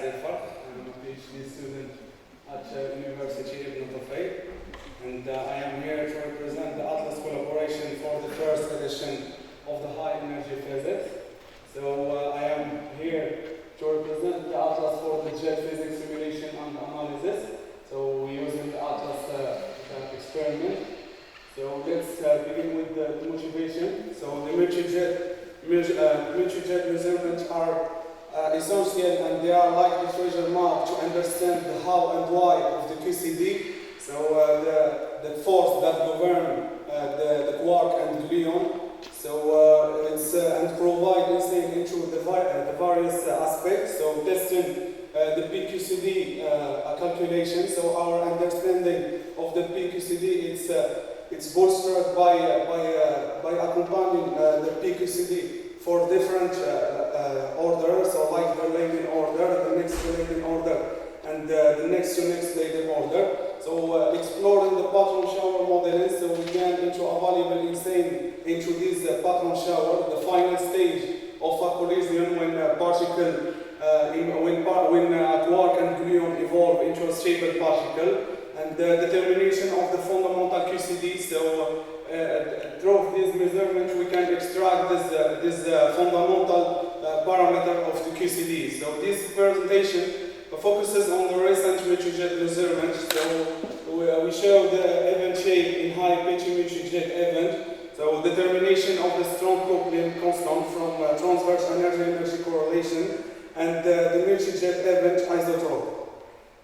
Saad El Farkh. I'm a PhD student at University, and I am here to represent the Atlas collaboration for the first edition of the High Energy Physics. So I am here to represent the Atlas for the jet physics simulation and analysis. So we're using the Atlas experiment. So let's begin with the motivation. So the multi-jet measurements are essential, and they are like the treasure map to understand the how and why of the QCD. So the force that govern the quark and gluon. So it's and provide insight into the various aspects. So testing the PQCD calculation. So our understanding of the PQCD it's bolstered by accompanying the PQCD for different orders, or like the Leiden order, the next Leiden order, and the next to next Leiden order. So exploring the pattern shower modeling, so we get into a valuable insight into this pattern shower, the final stage of a collision when a particle, when quark and gluon evolve into a stable particle, and the determination of the fundamental QCD. So through this measurement, we can extract this fundamental parameter of the QCD. So this presentation focuses on the recent multi-jet measurement. So we show the event shape in high-pitch multi-jet event. So determination of the strong coupling constant from transverse energy-energy correlation, and the multi-jet event isotope.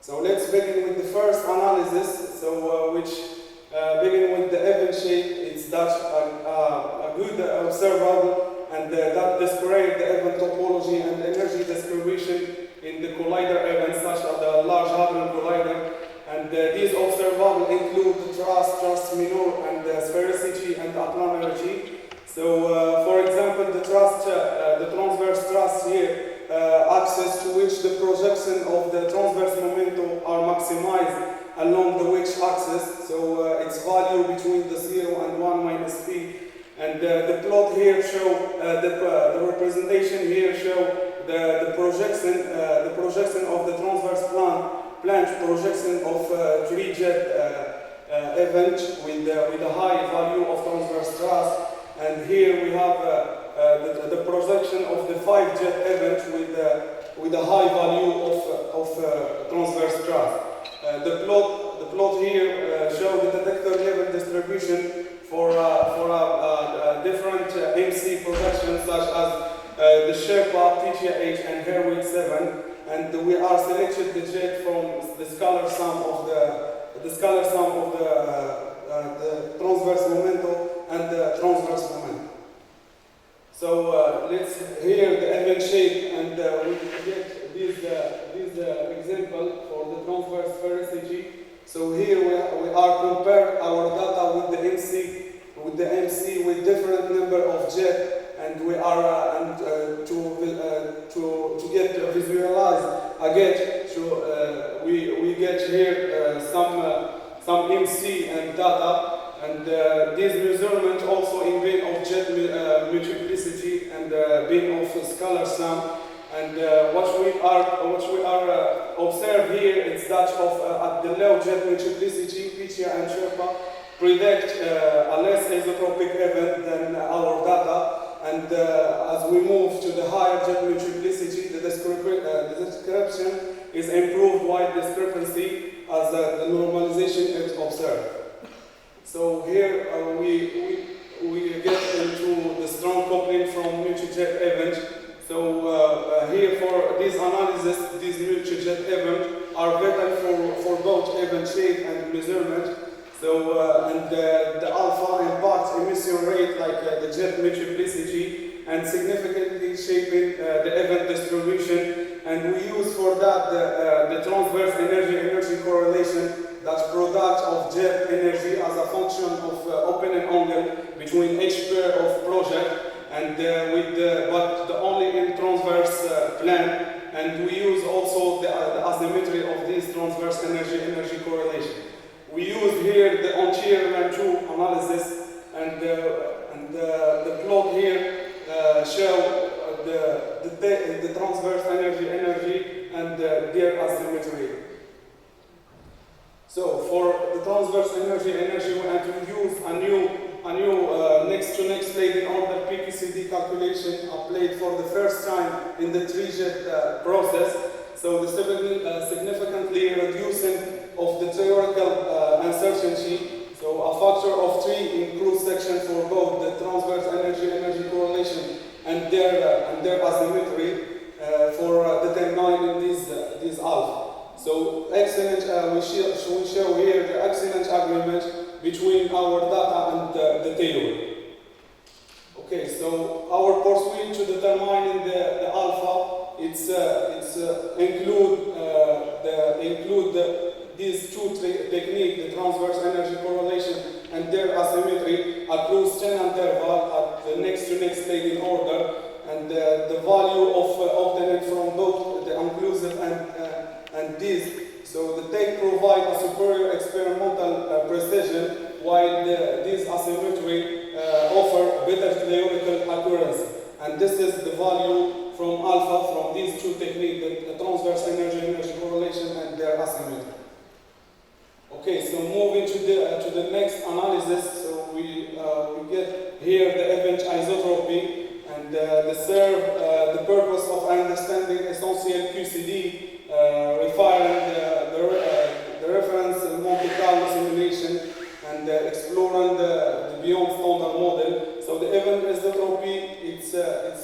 So let's begin with the first analysis. So which begin with the event shape. It's that a good observable, and that describe the event topology and energy distribution in the collider events, such as the Large Hadron Collider. And these observables include the thrust minor, and the sphericity and aplanarity. So, for example, the transverse thrust here, axis to which the projection of the transverse momentum are maximized along the x-axis. So its value between the 0 and 1 minus p. And the plot here show the representation here show the projection of the transverse planche projection of 3-jet event with a high value of transverse thrust. And here we have the projection of the 5-jet event with a high value of transverse thrust. The plot here shows the detector level distribution for different MC projections, such as the Sherpa, TTH, and Herwig 7, and we are selected the jet from the scalar sum of the transverse momentum and the transverse momentum. So let's hear the event shape, and we get this example for the transverse sphericity. So here we are compare our data with the MC with different number of jet, and we are to get visualize again. So we get here some MC and data. And this measurement also in beam of jet multiplicity and beam of scalar sum. And what we are observe here is that of at the low jet multiplicity, Pichia and Sherpa predict a less isotropic event than our data. And as we move to the higher jet multiplicity, the description is improved wide discrepancy as the normalization is observed. So here we get into the strong coupling from multi-jet event. So here for this analysis, these multi-jet events are vital for both event shape and measurement. So and the alpha impacts emission rate, like the jet multiplicity, and significantly shaping the event distribution. And we use for that the transverse energy correlation, that product of jet energy as a function of opening angle between each pair of project, and but only in transverse plane. And we use also the asymmetry of this transverse energy correlation. We use here the anterior and two analysis, and the plot here show the transverse energy and their asymmetry. So for the transverse energy, we introduce a new next-to-next Leiden order PQCD calculation applied for the first time in the three-jet process. So the significantly reducing of the theoretical uncertainty. So a factor of 3 in cross section for both the transverse energy correlation and their asymmetry for determining these alpha. So excellent, we show here the excellent agreement between our data and the theory. Okay, so our pursuit to determine the alpha, it's include these two techniques, the transverse energy correlation and their asymmetry across 10 interval at the next-to-next Leiden order, and the value of the net from both the inclusive and these. So the take provide a superior experimental precision, while these asymmetry offer better theoretical accuracy. And this is the value from alpha from these two techniques, the transverse energy correlation and their asymmetry. Okay, so moving to the next analysis, so we get here the event isotropy, and the purpose of understanding essential QCD, refining the reference Monte Carlo simulation, and exploring the beyond standard model. So the event isotropy, it's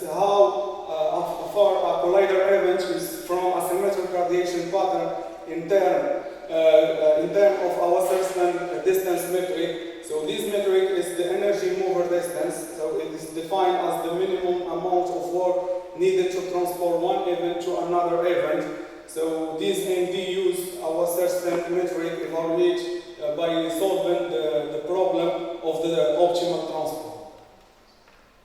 how far a collider event is from a symmetric radiation pattern in terms of our certain distance metric. So this metric is the energy mover distance. So it is defined as the minimum amount of work needed to transport one event to another event. So this MD use our certain metric evaluate by solving the problem of the optimal transport.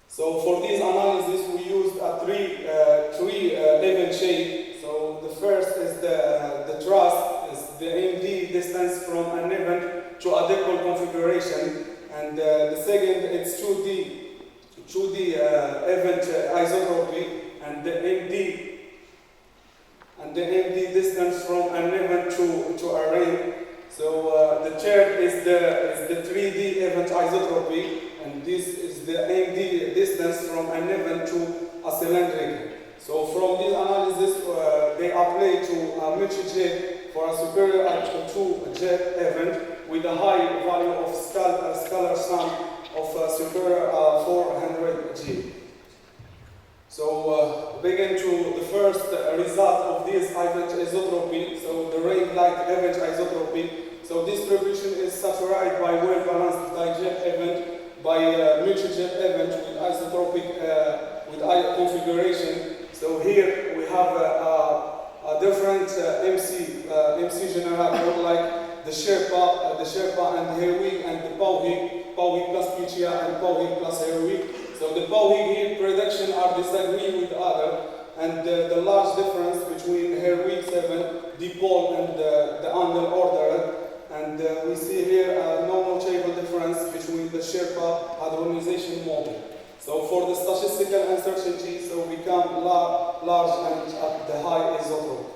So for this analysis, we used a three event shape. So the first is the thrust, is the MD distance from an event to a dipole configuration, and the second it's 2D event isotropy, and the MD distance from an event to a ring. So the third is the 3D event isotropy, and this is the MD distance from an event to a cylindrical. So from this analysis, they apply to a multi-jet for a superior two-jet event with a high value of scalar sum of superior 400 G. So begin to the first result of this event isotropy, so the ring-like event isotropy. So this distribution is saturated by well-balanced dijet event by multi-jet event with isotropic with configuration. So here we have a different MC generator like the Sherpa and Herwig and the Pauhig plus Pichia and Pauhig plus Herwig. So the Pauhig here prediction are disagree with other, and the large difference between Herwig 7, dipole, and the angle order. And we see here a non-notable difference between the Sherpa hadronization model. So for the statistical uncertainty, so become large and at the high isotope.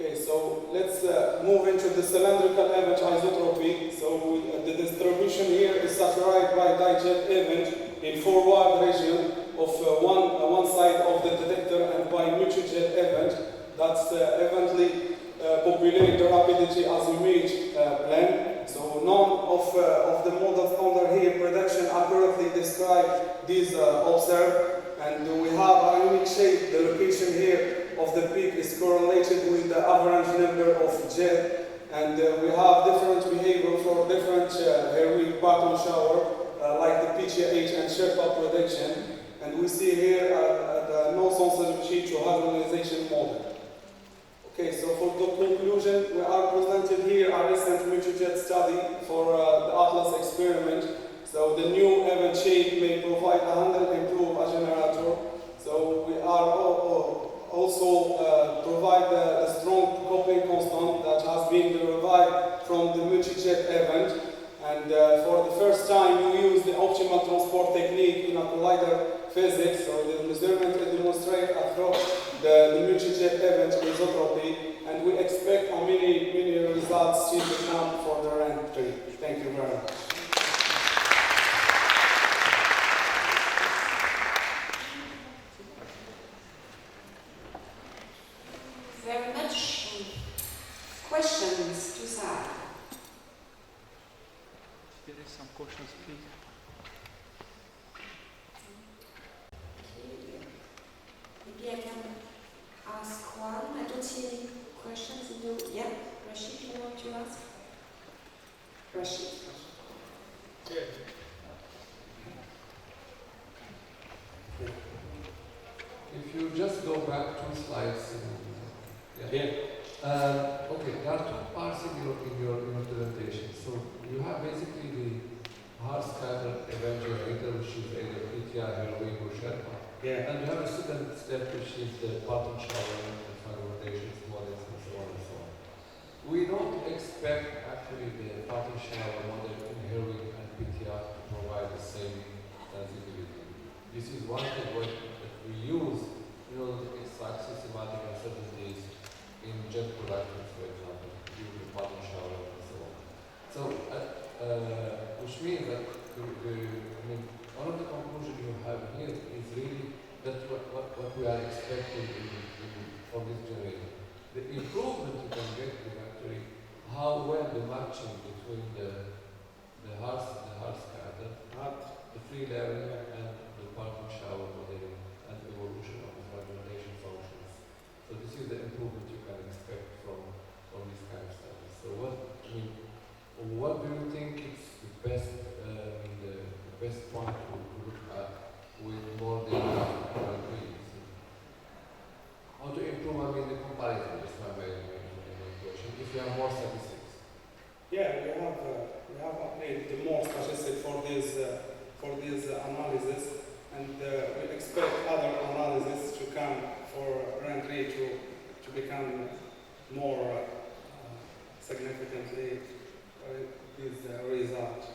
Okay, so let's move into the cylindrical event isotropy. So the distribution here is saturated by dijet event in forward region of one side of the detector, and by multi-jet event that's eventually populate the rapidity as image plane. So none of the model standard here prediction accurately describe these observed, and we have a unique shape. The location here of the peak is correlated with the average number of jet, and we have different behavior for different Herwig pattern shower, like the PGH and Sherpa prediction, and we see here the no sensitivity to hadronization model. Okay, so for the conclusion, we are presented here a recent multi-jet study for the Atlas experiment. So the new event shape may provide a handle improve a generator. So we are also provide the strong coupling constant that has been derived from the multi-jet event. And for the first time, we use the optimal transport technique in a collider physics. So the measurement demonstrate across the multi-jet CHEP event isotropy, and we expect many results still to come for the rent tree. Thank you very much. Very much. Questions to Saad? There is some questions, please. Maybe I can ask one. I don't see any questions in the... Yeah, Rashid, you want to ask? Rashid. Yeah. If you just go back 2 slides. Okay, there are 2 parts in your presentation. So you have basically the hard scatter evaluator, which is either PTI, heroin, or Sherpa. Yeah. And you have a second step, which is the bottom showering, the fragmentations, models, and so on and so on. We don't expect actually the bottom shower model in heroin and PTI to provide the same sensitivity. This is one thing that we use in order to extract systematic uncertainties in jet productions, for example, due to bottom shower and so on. So, which means that one of the conclusions you have here is really that what we are expecting from this generator. The improvement you can get is actually how well the matching between the hard scatter, the free level, and the bottom shower modeling and evolution of the fragmentation functions. So this is the improvement you can expect from these kind of studies. So what do you think is the best point to look at with more data? How to improve the comparison is my main question. If you have more statistics. Yeah, we have applied more statistics for these analysis, and we expect other analysis to come for entry to become more significantly these results.